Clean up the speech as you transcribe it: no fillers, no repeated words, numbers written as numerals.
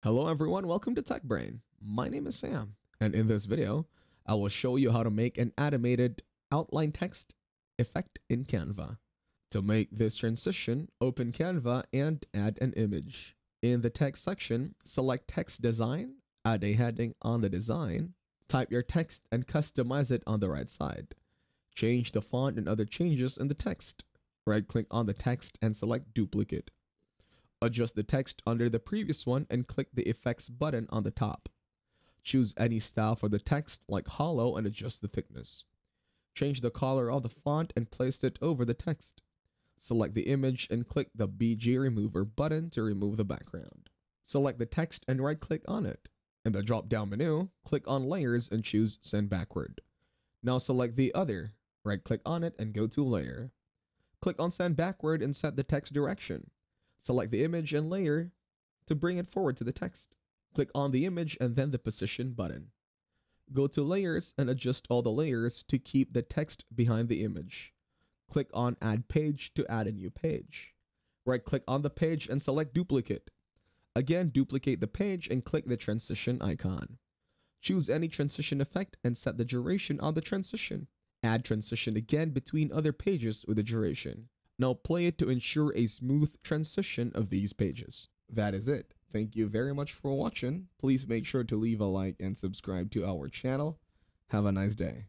Hello everyone, welcome to Tech Brain. My name is Sam, and in this video, I will show you how to make an animated outline text effect in Canva. To make this transition, open Canva and add an image. In the text section, select Text Design, add a heading on the design, type your text and customize it on the right side. Change the font and other changes in the text. Right-click on the text and select Duplicate. Adjust the text under the previous one and click the Effects button on the top. Choose any style for the text like hollow and adjust the thickness. Change the color of the font and place it over the text. Select the image and click the BG Remover button to remove the background. Select the text and right-click on it. In the drop-down menu, click on Layers and choose Send Backward. Now select the other, right-click on it and go to Layer. Click on Send Backward and set the text direction. Select the image and layer to bring it forward to the text. Click on the image and then the position button. Go to layers and adjust all the layers to keep the text behind the image. Click on Add Page to add a new page. Right click on the page and select Duplicate. Again, duplicate the page and click the transition icon. Choose any transition effect and set the duration on the transition. Add transition again between other pages with the duration. Now play it to ensure a smooth transition of these pages. That is it. Thank you very much for watching. Please make sure to leave a like and subscribe to our channel. Have a nice day.